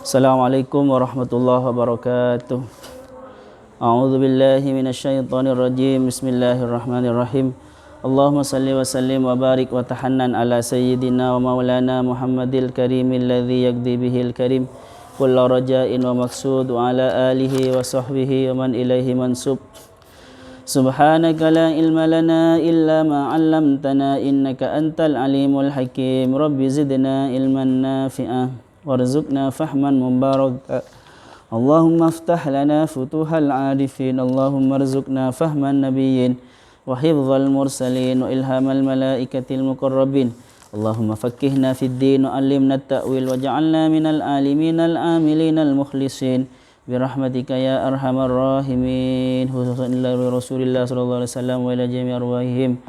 Assalamualaikum warahmatullahi wabarakatuh. A'udzu billahi minasyaitonir rajim. Bismillahirrahmanirrahim. Allahumma salli wa sallim wa barik wa tahannan ala sayyidina wa maulana Muhammadil karimil ladzi yaqdi bihil karim kullu raja'in wa maqsud wa ala alihi wa sahbihi wa man ilaihi mansub. Subhanaka la ilma lana illa ma 'allamtana innaka antal alimul hakim. Rabbi zidna ilman nafi'ah warzuqna fahman mubaraka. Allahumma aftah lana futuhal arifin. Allahumma arzuqna fahman nabiyyin wa hifdzal mursalin wa ilhamal malaikatil muqarrabin. Allahumma faqqihna fid din wa 'allimna at-ta'wil waj'alna minal alimin al-amilin al-mukhlisin birahmatika ya arhamar rahimin. Khususan ila Rasulillah sallallahu alaihi wasallam wa ila jami' arwahihim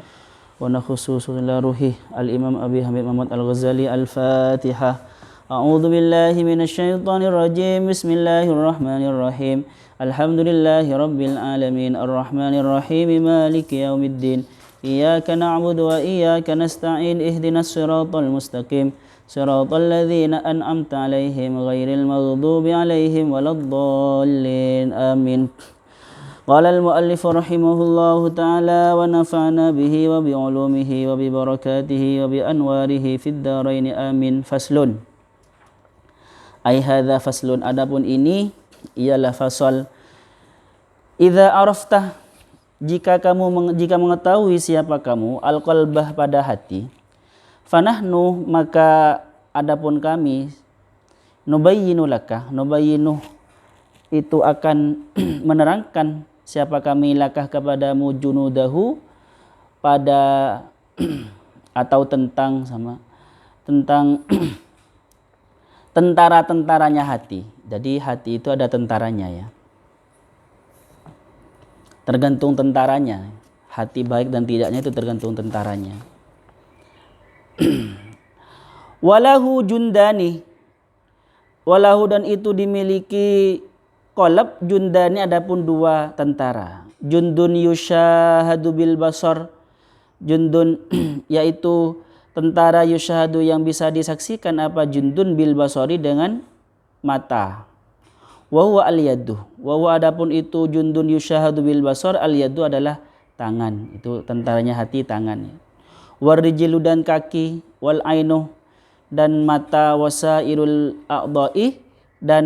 wa nakhususu ila ruhi al-Imam Abi Hamid Muhammad Al-Ghazali. Al-Fatihah. A'udzu billahi minasyaitonir rajim. Bismillahirrahmanirrahim. Alhamdulillahi rabbil alamin arrahmanir rahim maliki yaumiddin. Iyyaka na'budu wa iyyaka nasta'in ihdinas siratal mustaqim siratal ladzina an'amta 'alaihim ghairil maghdubi 'alaihim waladdallin. Amin. Qala al-muallif rahimahullahu ta'ala wa nafa'na bihi wa bi 'ulumihi wa bi barakatihi wa bi anwarihi fid dharain amin. Faslun. Ai hadza faslun, adapun ini ialah fasal. Idza arafta, jika mengetahui siapa kamu, al-qalbah pada hati, fanahnu maka adapun kami, nubayyinu laka, nubayyinu itu akan menerangkan siapa kami lakah kepadamu, junudahu pada atau tentang tentara-tentaranya hati. Jadi hati itu ada tentaranya ya. Tergantung tentaranya. Hati baik dan tidaknya itu tergantung tentaranya. Walahu jundani. Walahu dan itu dimiliki qalb jundani adapun dua tentara. Jundun yushahadu bil basar. Jundun yaitu tentara yushahadu yang bisa disaksikan apa jundun bil basari dengan mata. Wa huwa al yadu. Wa huwa adapun itu jundun yushahadu bil basar, al yadu adalah tangan. Itu tentaranya hati, tangan. War rijlu dan kaki, wal ainu dan mata, wasairul a'dha'i dan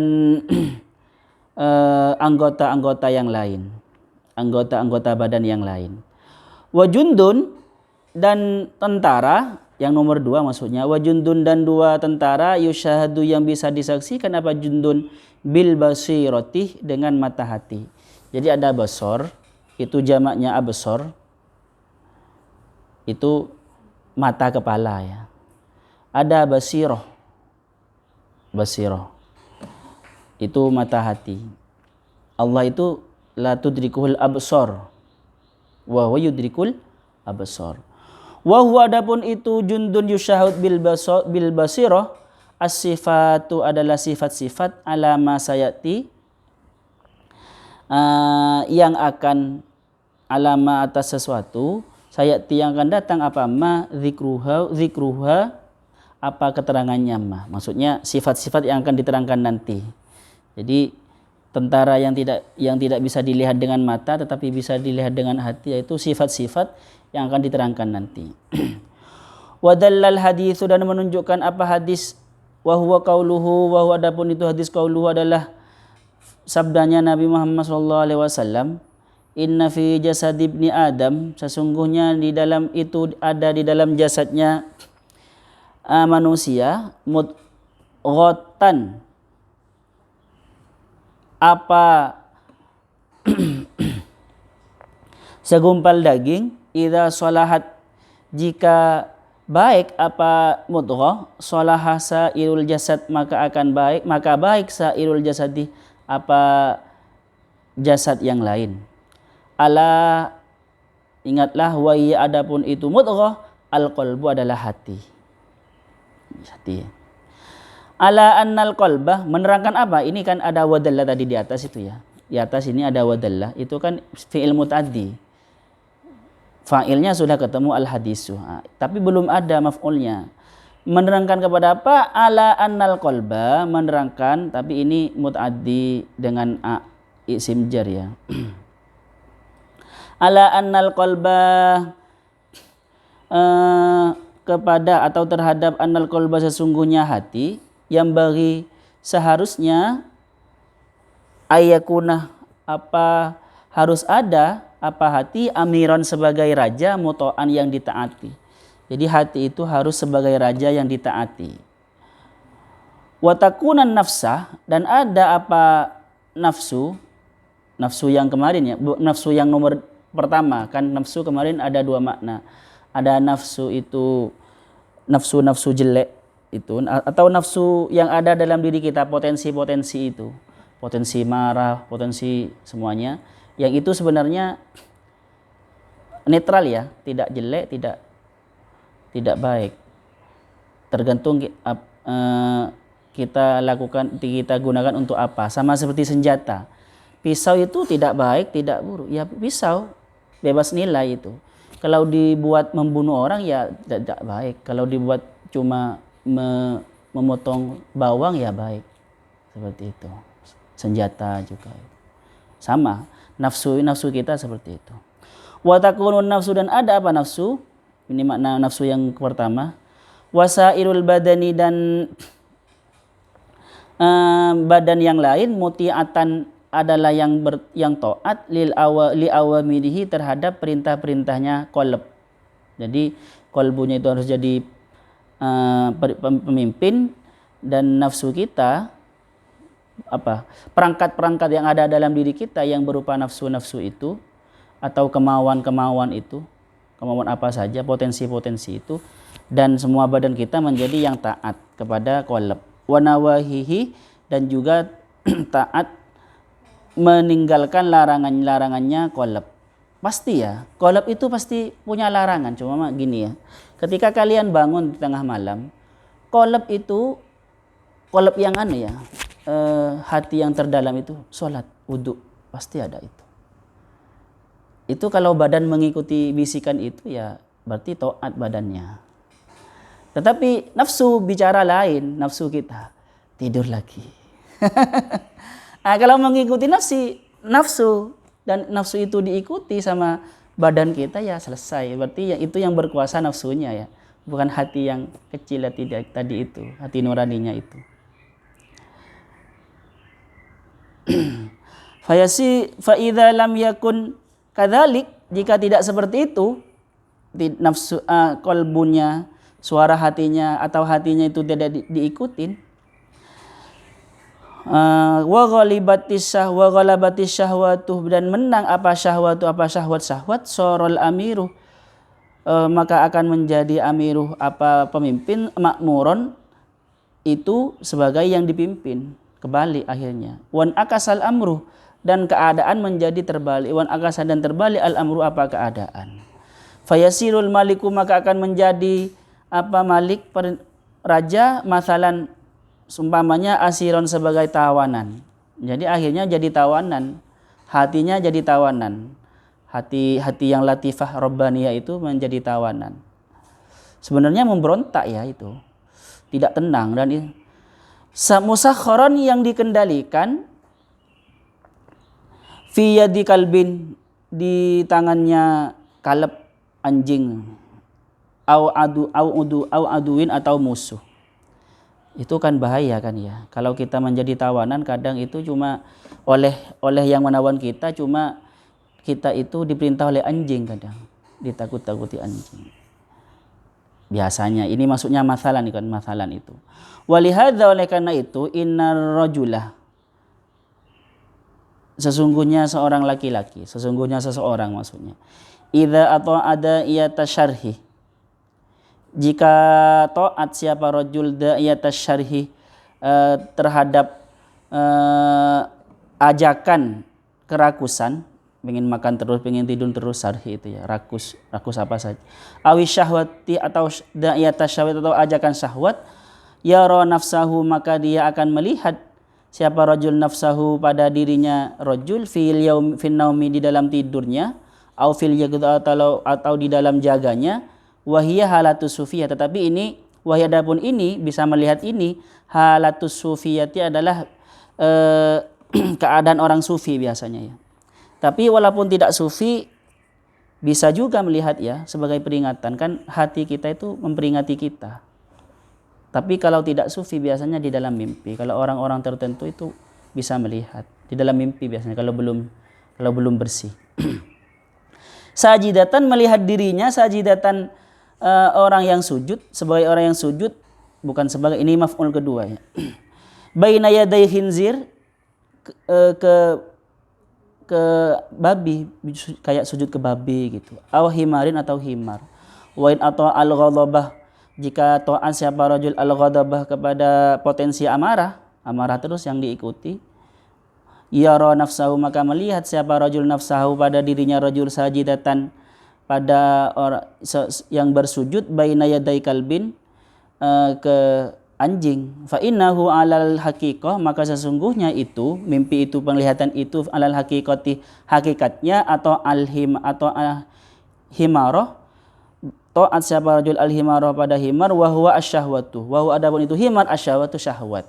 anggota-anggota yang lain. Anggota-anggota badan yang lain. Wa jundun dan tentara yang nomor dua maksudnya, wajundun dan dua tentara yushahadu yang bisa disaksikan apa jundun bil basirati dengan mata hati. Jadi ada basor, itu jamaknya absor, itu mata kepala ya. Ada basiroh, basiroh itu mata hati. Allah itu la tudrikuhul absor wa huwa yudrikul absor. Wa huwa adapun itu jundun yushahud bil basirah, as-sifatu adalah sifat-sifat alama sayati yang akan alama atas sesuatu sayati yang akan datang apa ma zikruha apa keterangannya ma, maksudnya sifat-sifat yang akan diterangkan nanti. Jadi tentara yang tidak bisa dilihat dengan mata tetapi bisa dilihat dengan hati, yaitu sifat-sifat yang akan diterangkan nanti. Wadallal hadis dan menunjukkan apa hadis, wa huwa qauluhu, wa huwa adapun itu hadis qauluhu adalah sabdanya Nabi Muhammad sallallahu alaihi wasallam, inna fi jasad ibni Adam, sesungguhnya di dalam itu ada di dalam jasadnya manusia mudghatan apa segumpal daging, idza salahat jika baik apa mudghah, salaha sairul jasad maka akan baik, maka baik sairul jasadi apa jasad yang lain. Ala ingatlah wa ya adapun itu mudghah, al qalbu adalah hati. Hati. Ala annal qalbah menerangkan apa? Ini kan ada wadallah tadi di atas itu ya. Di atas ini ada wadallah, itu kan fi'il muta'addi. Fa'ilnya sudah ketemu al-hadisu, tapi belum ada maf'ulnya. Menerangkan kepada apa? Ala annal qalba, menerangkan, tapi ini mutaddi dengan isim jar ya. Ala annal qalba, kepada atau terhadap annal qalba, sesungguhnya hati, yang bagi seharusnya ayakuna, apa harus ada, apa hati, amiran sebagai raja, muto'an yang ditaati. Jadi hati itu harus sebagai raja yang ditaati. Watakunan nafsah, dan ada apa nafsu, nafsu yang kemarin ya, nafsu yang nomor pertama kan, nafsu kemarin ada dua makna. Ada nafsu itu nafsu jelek itu, atau nafsu yang ada dalam diri kita, potensi-potensi itu, potensi marah, potensi semuanya, yang itu sebenarnya netral ya, tidak jelek, tidak baik, tergantung kita lakukan, kita gunakan untuk apa. Sama seperti senjata, pisau itu tidak baik, tidak buruk ya, pisau bebas nilai itu. Kalau dibuat membunuh orang ya tidak baik, kalau dibuat cuma memotong bawang ya baik. Seperti itu. Senjata juga sama, nafsu kita seperti itu. Wa takunun nafsu, dan ada apa nafsu, ini makna nafsu yang pertama. Wasairul badani, dan badan yang lain, muti'atan adalah yang taat, li awamirihi, terhadap perintah-perintahnya qalb. Jadi qalbunya itu harus jadi pemimpin, dan nafsu kita, apa perangkat-perangkat yang ada dalam diri kita yang berupa nafsu-nafsu itu, atau kemauan-kemauan itu, kemauan apa saja, potensi-potensi itu, dan semua badan kita menjadi yang taat kepada qalb. Wa nawahihi, dan juga taat meninggalkan larangannya qalb. Pasti ya, qalb itu pasti punya larangan. Cuma gini ya, ketika kalian bangun di tengah malam, qalb itu, qalb yang ya, hati yang terdalam itu, sholat, wudhu, pasti ada itu. Itu kalau badan mengikuti bisikan itu ya berarti taat badannya. Tetapi nafsu bicara lain, nafsu kita tidur lagi. Nah, kalau mengikuti nafsu dan nafsu itu diikuti sama badan kita ya selesai. Berarti itu yang berkuasa nafsunya ya, bukan hati yang kecil tadi itu, hati nuraninya itu. Fa idza lam yakun kadzalik, jika tidak seperti itu, nafsu qalbunya, suara hatinya atau hatinya itu tidak diikutin, wa ghalabatis syahwatu, dan menang apa syahwat, sorol amiru, maka akan menjadi amiru, apa pemimpin, makmuron, itu sebagai yang dipimpin, kebalik akhirnya. Wan akasal amru, dan keadaan menjadi terbalik. Wan akasa, dan terbalik al amru, apa keadaan. Fayasirul maliku, maka akan menjadi apa malik, raja, masalan sumpamanya asiron, sebagai tawanan. Jadi akhirnya jadi tawanan, hatinya jadi tawanan. Hati yang latifah robbaniyah itu menjadi tawanan. Sebenarnya memberontak ya, itu tidak tenang, dan musakharon, yang dikendalikan, fi yadi kalbin, di tangannya kalb, anjing, au aduin, atau musuh. Itu kan bahaya kan ya, kalau kita menjadi tawanan. Kadang itu cuma oleh yang menawan kita, cuma kita itu diperintah oleh anjing, kadang ditakut-takuti anjing biasanya. Ini maksudnya masalan itu. Walihadza, oleh karena itu, innar rajulah, sesungguhnya seorang laki-laki, sesungguhnya seseorang maksudnya, idza ada yatasyarhi, jika taat siapa rajul yatasyarhi, terhadap ajakan kerakusan, pengen makan terus, pengen tidur terus, syarhi itu ya, rakus apa saja. Awi syahwati, atau yatasyahwat, atau ajakan syahwat, yara nafsahu, maka dia akan melihat siapa rajul nafsahu, pada dirinya rajul, fil naumi, di dalam tidurnya, au fil yaqdha, atau di dalam jaganya, wahiyah halatu sufiyah, tetapi ini Wahidapun ini bisa melihat ini halatus sufiyati adalah keadaan orang sufi biasanya ya. Tapi walaupun tidak sufi bisa juga melihat ya sebagai peringatan, kan hati kita itu memperingati kita. Tapi kalau tidak sufi biasanya di dalam mimpi. Kalau orang-orang tertentu itu bisa melihat di dalam mimpi biasanya kalau belum bersih. Sajidatan melihat dirinya, sajidatan orang yang sujud, sebagai orang yang sujud, bukan sebagai, ini maf'ul kedua ya. Baina yaday khinzir, ke babi, kayak sujud ke babi gitu. Aw himarin atau himar. Wa in atau al-ghadabah, jika taat siapa rajul al-ghadabah kepada potensi amarah terus yang diikuti. Yara nafsahu, maka melihat siapa rajul nafsahu pada dirinya rajul sajidatan pada orang yang bersujud baina yaday kalbin, ke anjing. Fa innahu alal haqiqah, maka sesungguhnya itu mimpi itu, penglihatan itu alal haqiqati, hakikatnya atau himarah, taat siapa rajul al himarah pada himar, wa huwa asyahwatu, wa huwa adapun itu himar asyahwatu syahwat.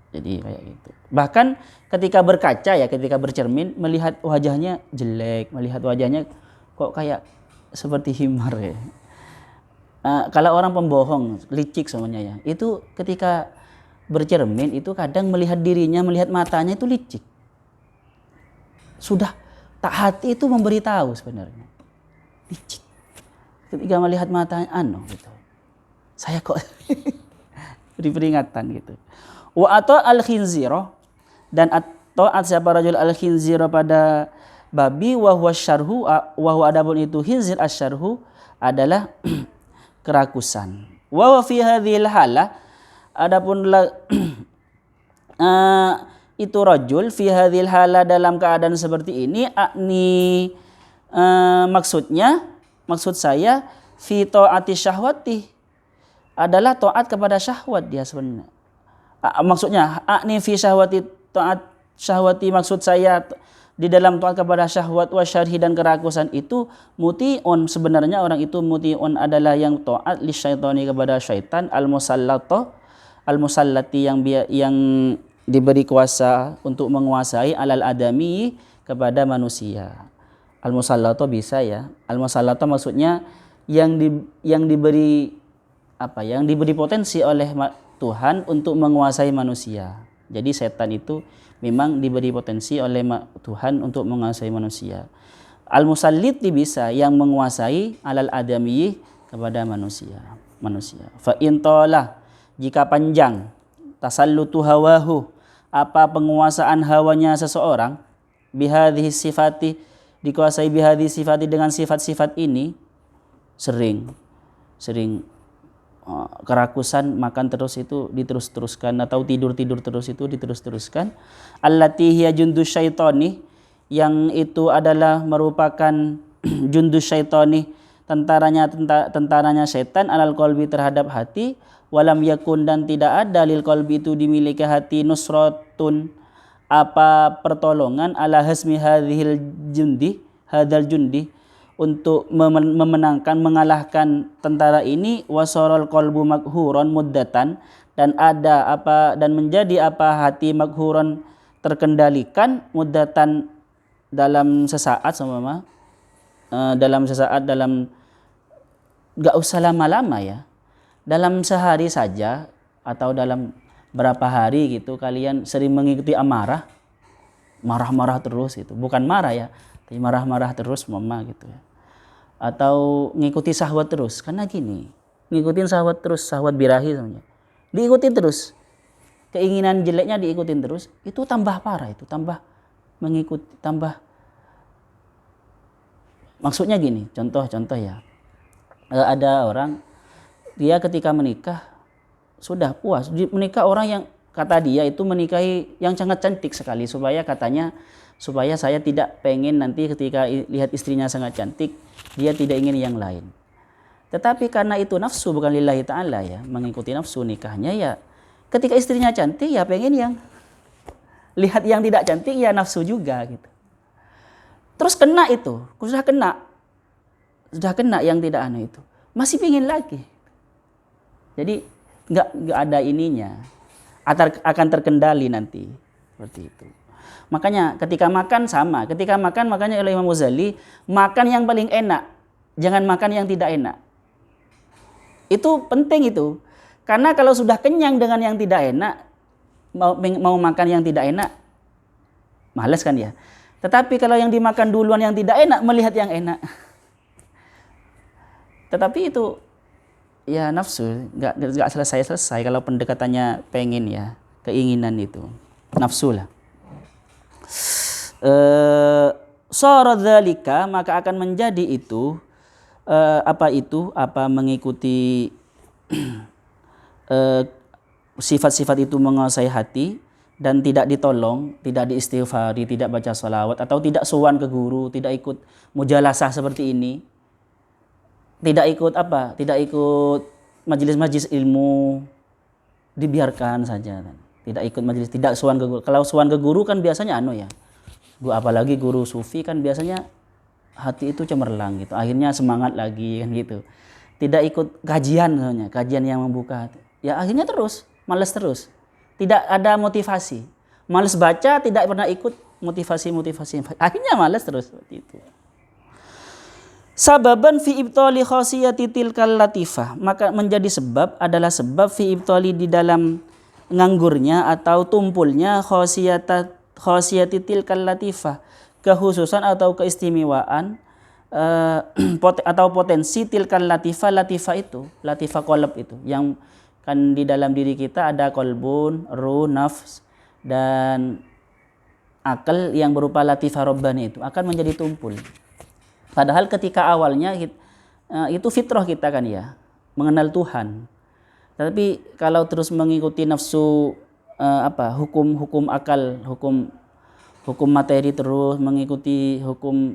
Jadi kayak gitu. Bahkan ketika berkaca ya, ketika bercermin melihat wajahnya jelek, melihat wajahnya kok kayak seperti himar ya. Kalau orang pembohong, licik semuanya ya, itu ketika bercermin itu kadang melihat dirinya, melihat matanya itu licik. Sudah tak hati itu memberitahu sebenarnya. Licik. Ketika melihat matanya gitu. Saya kok beri peringatan gitu. Wa atau al-khinzira, dan atau siapa rajul al-khinzira pada babi, wa huwa syarhu, wa huwa adapun itu khinzir asyarhu adalah kerakusan. Wa fi hadhil hala, adapun itu rajul fi hadhil hala dalam keadaan seperti ini, maksud saya fi taati syahwati, adalah taat kepada syahwat dia sebenarnya. Maksudnya fi syahwati, taat syahwati, maksud saya di dalam taat kepada syahwat wa syarhi dan kerakusan itu muti'un, sebenarnya orang itu muti'un adalah yang taat li syaitani kepada syaitan, al-musallati yang diberi kuasa untuk menguasai alal adami kepada manusia. Al-musallato bisa ya. Al-musallato maksudnya yang diberi yang diberi potensi oleh Tuhan untuk menguasai manusia. Jadi setan itu memang diberi potensi oleh Tuhan untuk menguasai manusia. Al-musalliti bisa yang menguasai alal adami kepada manusia. Fa in tala, jika panjang, tasallutu hawahu, apa penguasaan hawanya seseorang, bihadhihi sifati, dikuasai bihadhihi sifati dengan sifat-sifat ini, sering kerakusan, makan terus itu diterus-teruskan, atau tidur terus itu diterus-teruskan. Allati hiya jundus syaitani, yang itu adalah merupakan jundus syaitani, tentaranya setan, alal qalbi terhadap hati, walam yakun dan tidak ada lil qalbi itu dimiliki hati nusratun apa pertolongan ala hasmi hadhil jundi untuk memenangkan, mengalahkan tentara ini, wasorol kolbu makhuron muddatan, dan menjadi hati makhuron terkendalikan, muddatan dalam sesaat, dalam gak usah lama-lama ya, dalam sehari saja atau dalam berapa hari gitu, kalian sering mengikuti amarah, marah-marah terus itu, bukan marah ya, tapi marah-marah terus mama gitu ya. Atau ngikuti syahwat terus, karena gini, ngikutin syahwat terus, syahwat birahi sebenarnya, diikutin terus, keinginan jeleknya diikutin terus, itu tambah parah, itu tambah mengikuti, maksudnya gini, contoh ya, ada orang, dia ketika menikah sudah puas, menikah orang yang kata dia itu menikahi yang sangat cantik sekali, supaya saya tidak pengen nanti ketika lihat istrinya sangat cantik, dia tidak ingin yang lain. Tetapi karena itu nafsu, bukan lillahi ta'ala ya, mengikuti nafsu nikahnya ya, ketika istrinya cantik ya pengen yang lihat yang tidak cantik ya nafsu juga gitu. Terus kena itu, sudah kena yang tidak itu, masih pengen lagi. Jadi nggak ada ininya, akan terkendali nanti seperti itu. Makanya ketika makan sama, makanya oleh Imam Ghazali, makan yang paling enak, jangan makan yang tidak enak. Itu penting itu, karena kalau sudah kenyang dengan yang tidak enak, mau makan yang tidak enak, males kan ya. Tetapi kalau yang dimakan duluan yang tidak enak, melihat yang enak. Tetapi itu ya nafsu, nggak selesai kalau pendekatannya pengen ya, keinginan itu, nafsu lah. Soradzalika, maka akan menjadi itu mengikuti sifat-sifat itu menguasai hati dan tidak ditolong, tidak diistighfari, tidak baca salawat atau tidak sowan ke guru, tidak ikut mujalasah seperti ini, tidak ikut majelis-majelis ilmu, dibiarkan saja, tidak ikut majelis, tidak sowan ke guru. Kalau sowan ke guru kan biasanya apalagi guru sufi kan biasanya hati itu cemerlang gitu, akhirnya semangat lagi kan gitu. Tidak ikut kajian yang membuka hati, ya akhirnya terus malas terus, tidak ada motivasi, malas baca, tidak pernah ikut motivasi, akhirnya malas terus seperti itu. Sababan fi ibtali khasiyati tilkal latifah, maka menjadi adalah sebab fi ibtali di dalam nganggurnya atau tumpulnya khasiyati tilkal latifah, kekhususan atau keistimewaan atau potensi tilkal latifah itu, latifah qalb itu, yang kan di dalam diri kita ada qalbun, ruh, nafs dan akal yang berupa latifah rabbani itu akan menjadi tumpul. Padahal ketika awalnya itu fitrah kita kan ya, mengenal Tuhan. Tapi kalau terus mengikuti nafsu, hukum akal, hukum materi terus, mengikuti hukum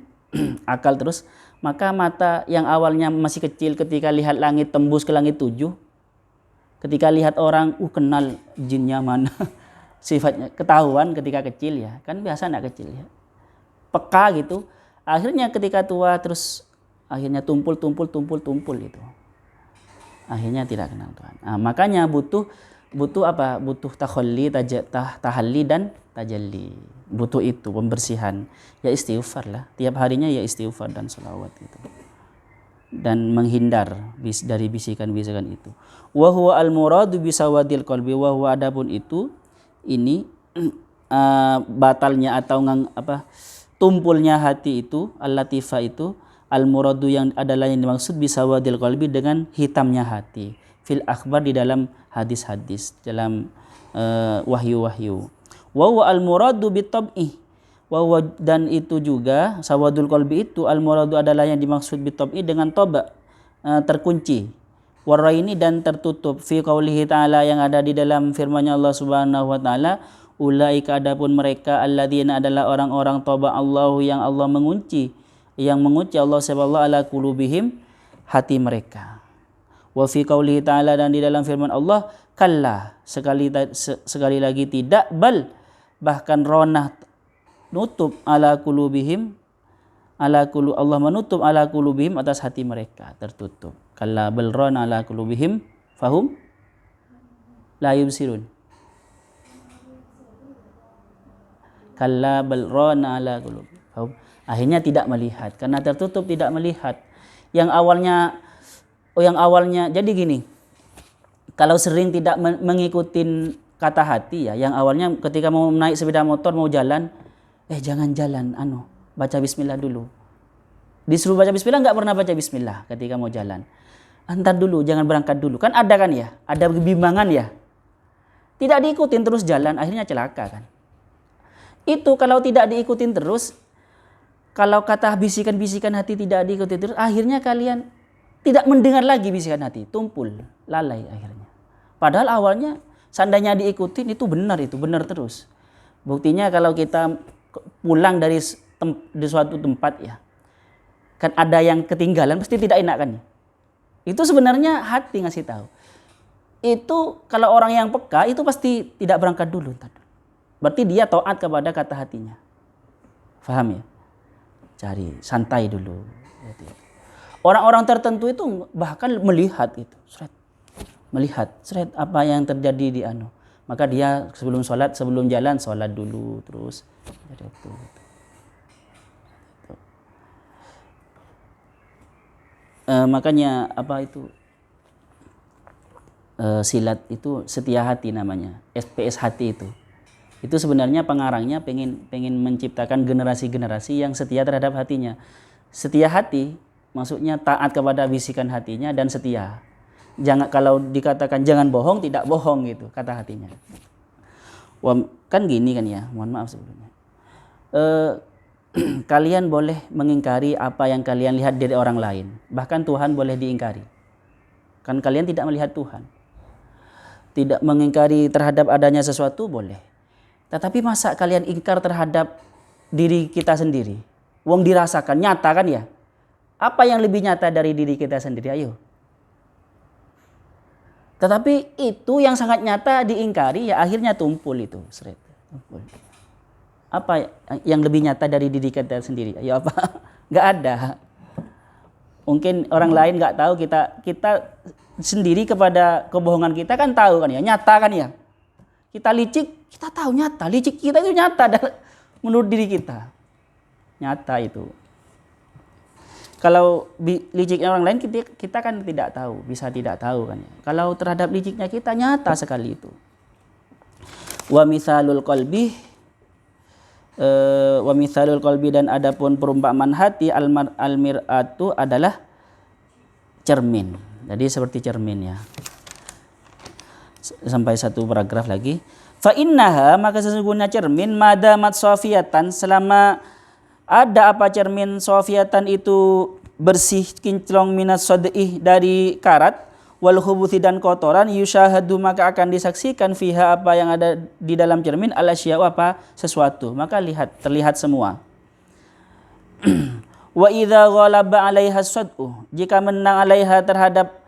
akal terus, maka mata yang awalnya masih kecil ketika lihat langit tembus ke langit 7, ketika lihat orang kenal jinnya mana, sifatnya ketahuan ketika kecil ya, kan biasa anak kecil ya, peka gitu. Akhirnya ketika tua terus akhirnya tumpul itu. Akhirnya tidak kenal Tuhan. Nah, makanya butuh tahalli dan tajalli. Butuh itu pembersihan. Ya istighfar lah. Tiap harinya ya istighfar dan sholawat itu. Dan menghindar dari bisikan-bisikan itu. Wa huwa al-muradu bisawadil qalbi, wa huwa adapun itu ini batalnya atau tumpulnya hati itu, al-latifah itu, al-muradu yang adalah yang dimaksud bisawadil qalbi dengan hitamnya hati, fil akhbar di dalam hadis-hadis, dalam wahyu-wahyu. Wa huwa al-muradu bitab'i, wa dan itu juga sawadul qalbi itu al-muradu adalah yang dimaksud bitab'i dengan toba, terkunci, waraini dan tertutup, fi qaulihi ta'ala yang ada di dalam firman-Nya Allah Subhanahu wa taala, ulaika adapun mereka alladzina adalah orang-orang toba Allahu yang Allah mengunci Allah subhanahu ala qulubihim hati mereka. Wa fi qaulihi ta'ala dan di dalam firman Allah, kalla sekali lagi tidak, bal bahkan ronah nutup ala qulubihim Allah menutup ala qulubihim atas hati mereka, tertutup. Kalla bal ronah ala qulubihim fahum la yubsirun. Kalla bal rana ala qulub. Akhirnya tidak melihat karena tertutup, tidak melihat. Yang awalnya jadi gini. Kalau sering tidak mengikuti kata hati ya, yang awalnya ketika mau naik sepeda motor mau jalan, jangan jalan, baca bismillah dulu. Disuruh baca bismillah enggak pernah baca bismillah ketika mau jalan. Antar dulu, jangan berangkat dulu. Kan ada kan ya? Ada kebimbangan ya. Tidak diikutin terus jalan, akhirnya celaka kan. Itu kalau tidak diikutin terus, kalau kata bisikan-bisikan hati tidak diikuti terus, akhirnya kalian tidak mendengar lagi bisikan hati, tumpul, lalai akhirnya. Padahal awalnya seandainya diikutin itu benar terus. Buktinya kalau kita pulang dari suatu tempat ya, kan ada yang ketinggalan pasti tidak enak kan. Itu sebenarnya hati ngasih tahu. Itu kalau orang yang peka itu pasti tidak berangkat dulu. Berarti dia taat kepada kata hatinya. Faham ya? Cari santai dulu. Orang-orang tertentu itu bahkan melihat itu. melihat apa yang terjadi di maka dia sebelum jalan sholat dulu terus makanya silat itu setia hati namanya, SPS hati itu sebenarnya pengarangnya pengen menciptakan generasi-generasi yang setia terhadap hatinya. Setia hati maksudnya taat kepada bisikan hatinya dan setia. Jangan, kalau dikatakan jangan bohong, tidak bohong gitu kata hatinya. Kan gini kan ya, mohon maaf sebelumnya. Kalian boleh mengingkari apa yang kalian lihat dari orang lain. Bahkan Tuhan boleh diingkari. Kan kalian tidak melihat Tuhan. Tidak mengingkari terhadap adanya sesuatu boleh. Tetapi masa kalian ingkar terhadap diri kita sendiri? Wong dirasakan, nyata kan ya? Apa yang lebih nyata dari diri kita sendiri? Ayo. Tetapi itu yang sangat nyata diingkari, ya akhirnya tumpul itu. Tumpul. Apa yang lebih nyata dari diri kita sendiri? Ayo apa? Nggak ada. Mungkin orang lain nggak tahu, kita sendiri kepada kebohongan kita kan tahu kan ya, nyata kan ya. Kita licik, kita tahu nyata, licik kita itu nyata menurut diri kita. Nyata itu. Kalau liciknya orang lain kita kan tidak tahu, bisa tidak tahu kan ya. Kalau terhadap liciknya kita nyata sekali itu. Wa mithalul qalbi dan adapun perumpamaan hati al-mir'atu adalah cermin. Jadi seperti cermin ya. Sampai satu paragraf lagi. Fa innaha, maka sesungguhnya cermin madamat sofiyatan, selama ada apa cermin sofiyatan itu bersih kinclong minas sodih dari karat wal khubuthi dan kotoran, yushahadu maka akan disaksikan fiha apa yang ada di dalam cermin al-asya'u apa sesuatu, maka terlihat semua. Wa idza ghalaba 'alaiha as-sad'u, jika menang 'alaiha terhadap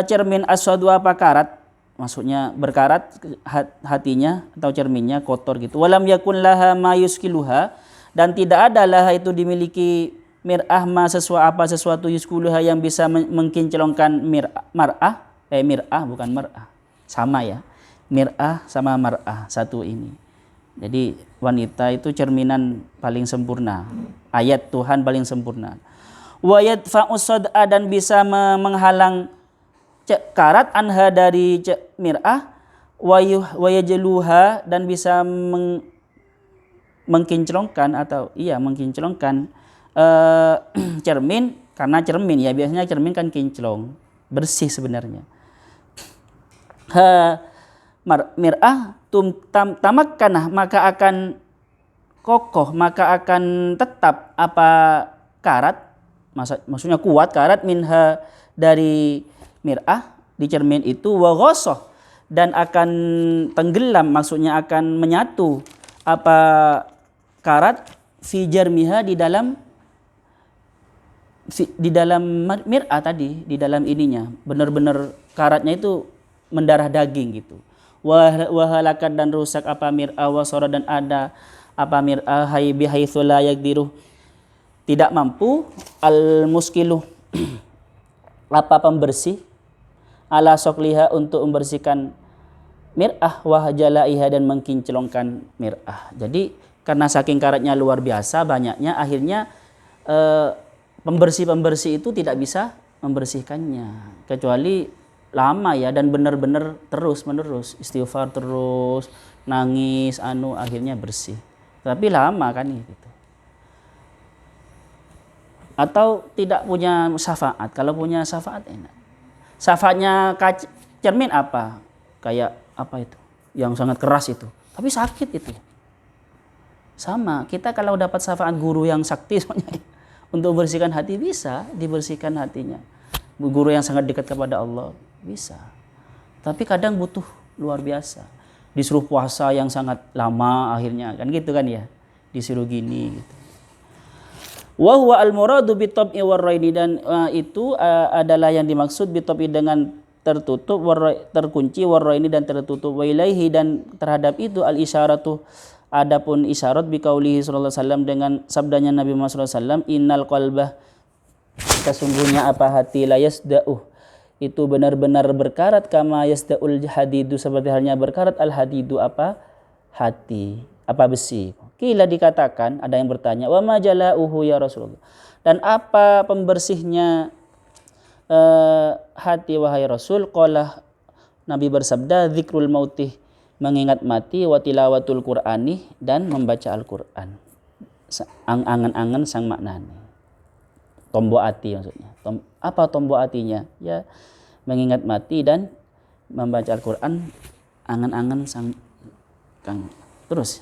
cermin as-sad'u apa karat, maksudnya berkarat hatinya atau cerminnya kotor gitu. Walam yakun laha ma yuskiluha, dan tidak ada laha itu dimiliki mir'ah ma sesuatu yuskiluha yang bisa mengkinclongkan mir'ah bukan mar'ah. Sama ya. Mir'ah sama mar'ah satu ini. Jadi wanita itu cerminan paling sempurna. Ayat Tuhan paling sempurna. Wa yadfa'u sad'a, dan bisa menghalang karat anha dari mir'ah, wa yajluha, dan bisa mengkinclongkan cermin, karena cermin ya biasanya cermin kan kinclong, bersih sebenarnya. Mir'ah tamakkanah, maka akan kokoh, maka akan tetap apa karat, maksudnya kuat karat minha dari mir'ah di cermin itu, wa ghassah, dan akan tenggelam, maksudnya akan menyatu apa karat fi jarmiha di dalam mir'ah tadi, di dalam ininya benar-benar karatnya itu mendarah daging gitu. Wa halakat, dan rusak apa mir'ah, wa sara, dan ada apa mir'ah bihaitsu la yaqdiru, tidak mampu al muskilu apa pembersih ala sokliha untuk membersihkan mir'ah, wahjalaiha, dan mengkinclongkan mir'ah. Jadi karena saking karatnya luar biasa banyaknya, akhirnya pembersih itu tidak bisa membersihkannya kecuali lama ya, dan benar-benar terus menerus istighfar, terus nangis akhirnya bersih. Tapi lama kan gitu. Atau tidak punya syafaat. Kalau punya syafaat enak. Syafaatnya cermin apa? Kayak apa itu? Yang sangat keras itu. Tapi sakit itu. Sama, kita kalau dapat syafaat guru yang sakti untuk membersihkan hati, bisa dibersihkan hatinya. Guru yang sangat dekat kepada Allah, bisa. Tapi kadang butuh luar biasa. Disuruh puasa yang sangat lama akhirnya, kan gitu kan ya. Disuruh gini gitu. Wa huwa al-muradu bitab'i warraini, dan itu adalah yang dimaksud bitab'i dengan tertutup, terkunci, warraini dan tertutup, wa ilaihi, dan terhadap itu al-isyaratu, adapun isyarat biqaulihi sallallahu alaihi wasallam, dengan sabdanya Nabi Muhammad sallallahu alaihi wasallam, innal qalbah, sesungguhnya apa hati, la yasda'u, itu benar-benar berkarat kama yasda'ul hadidu, seperti halnya berkarat al hadidu apa? Hati, apa besi. Kila dikatakan, ada yang bertanya, wa ma jala'uhu ya Rasulullah. Dan apa pembersihnya hati wahai Rasul? Qala, Nabi bersabda, dzikrul mautih, mengingat mati, wa tilawatul Qur'ani, dan membaca Al-Qur'an. Angan-angan sang maknani. Tombok hati maksudnya. Apa tombok hatinya? Ya, mengingat mati dan membaca Al-Qur'an, angan-angan sang kang. Terus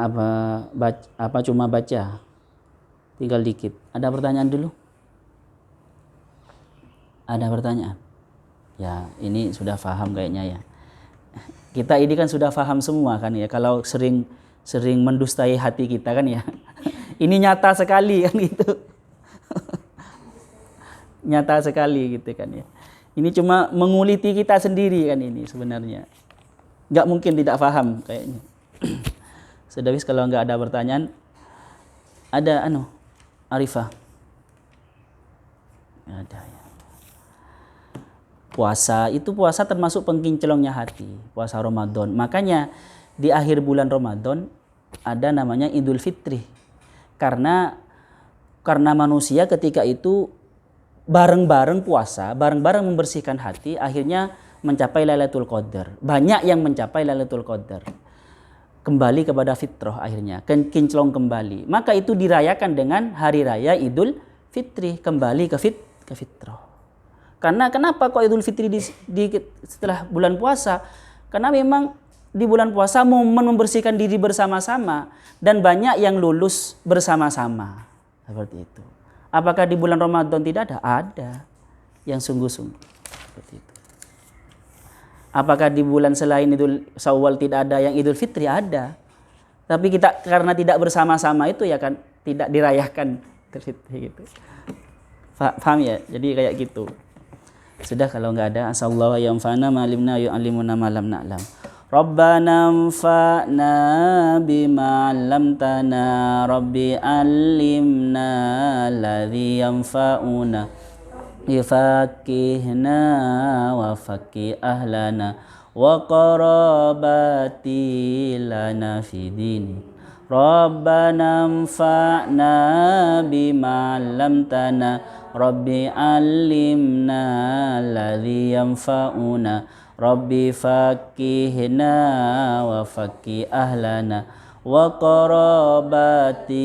apa cuma baca? Tinggal dikit. Ada pertanyaan dulu? Ada pertanyaan? Ya, ini sudah paham kayaknya ya. Kita ini kan sudah paham semua kan ya. Kalau sering mendustai hati kita kan ya. Ini nyata sekali kan gitu. Nyata sekali gitu kan ya. Ini cuma menguliti kita sendiri kan ini sebenarnya. Nggak mungkin tidak paham kayaknya. Sedawis kalau nggak ada pertanyaan, ada Arifah. Ada ya. Puasa termasuk pengkinclongnya hati, puasa Ramadan. Makanya di akhir bulan Ramadan ada namanya Idul Fitri. Karena manusia ketika itu bareng-bareng puasa, bareng-bareng membersihkan hati, akhirnya mencapai Lailatul Qadar. Banyak yang mencapai Lailatul Qadar. Kembali kepada fitrah akhirnya, kinclong kembali. Maka itu dirayakan dengan hari raya Idul Fitri, kembali ke fitrah. Karena kenapa kok Idul Fitri setelah bulan puasa? Karena memang di bulan puasa momen membersihkan diri bersama-sama dan banyak yang lulus bersama-sama. Seperti itu. Apakah di bulan Ramadan tidak ada? Ada. Yang sungguh-sungguh. Seperti itu. Apakah di bulan selain Idul Syawal tidak ada yang Idul Fitri? Ada. Tapi kita karena tidak bersama-sama itu ya kan tidak dirayakan Idul Fitri gitu. Paham ya? Jadi kayak gitu. Sudah kalau nggak ada, asallahu yanfa'na ma alimna yu'allimuna ma lam na'lam. Rabbana anfa'na bima 'allamtana, Rabbi 'allimna alladhi yanfa'una, ifaqihna wa faqih ahlana wa qarabati lana fi dini. Rabbana anfa'na bima 'allamtana, Rabbi 'allimna alladhi yanfa'una, Rabbi faqihna wa faqih ahlana wa qarabati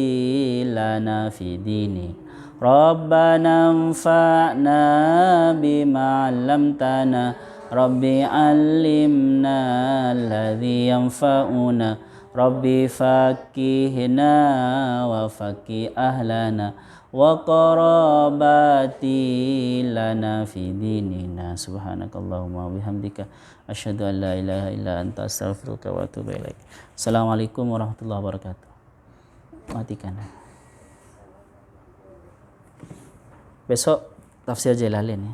lana fi dini. Rabbana anfa'na bima 'allamtana, Rabbi 'allimna alladhi yanfa'una, Rabbi faqihna wa faqih ahlana wa qarabati lana fi dinina. Subhanakallahumma bihamdika asyhadu an la ilaha illa anta astaghfiruka wa atubu ilaik. Assalamualaikum warahmatullahi wabarakatuh. Matikan. Besok tafsir Jalalain ya.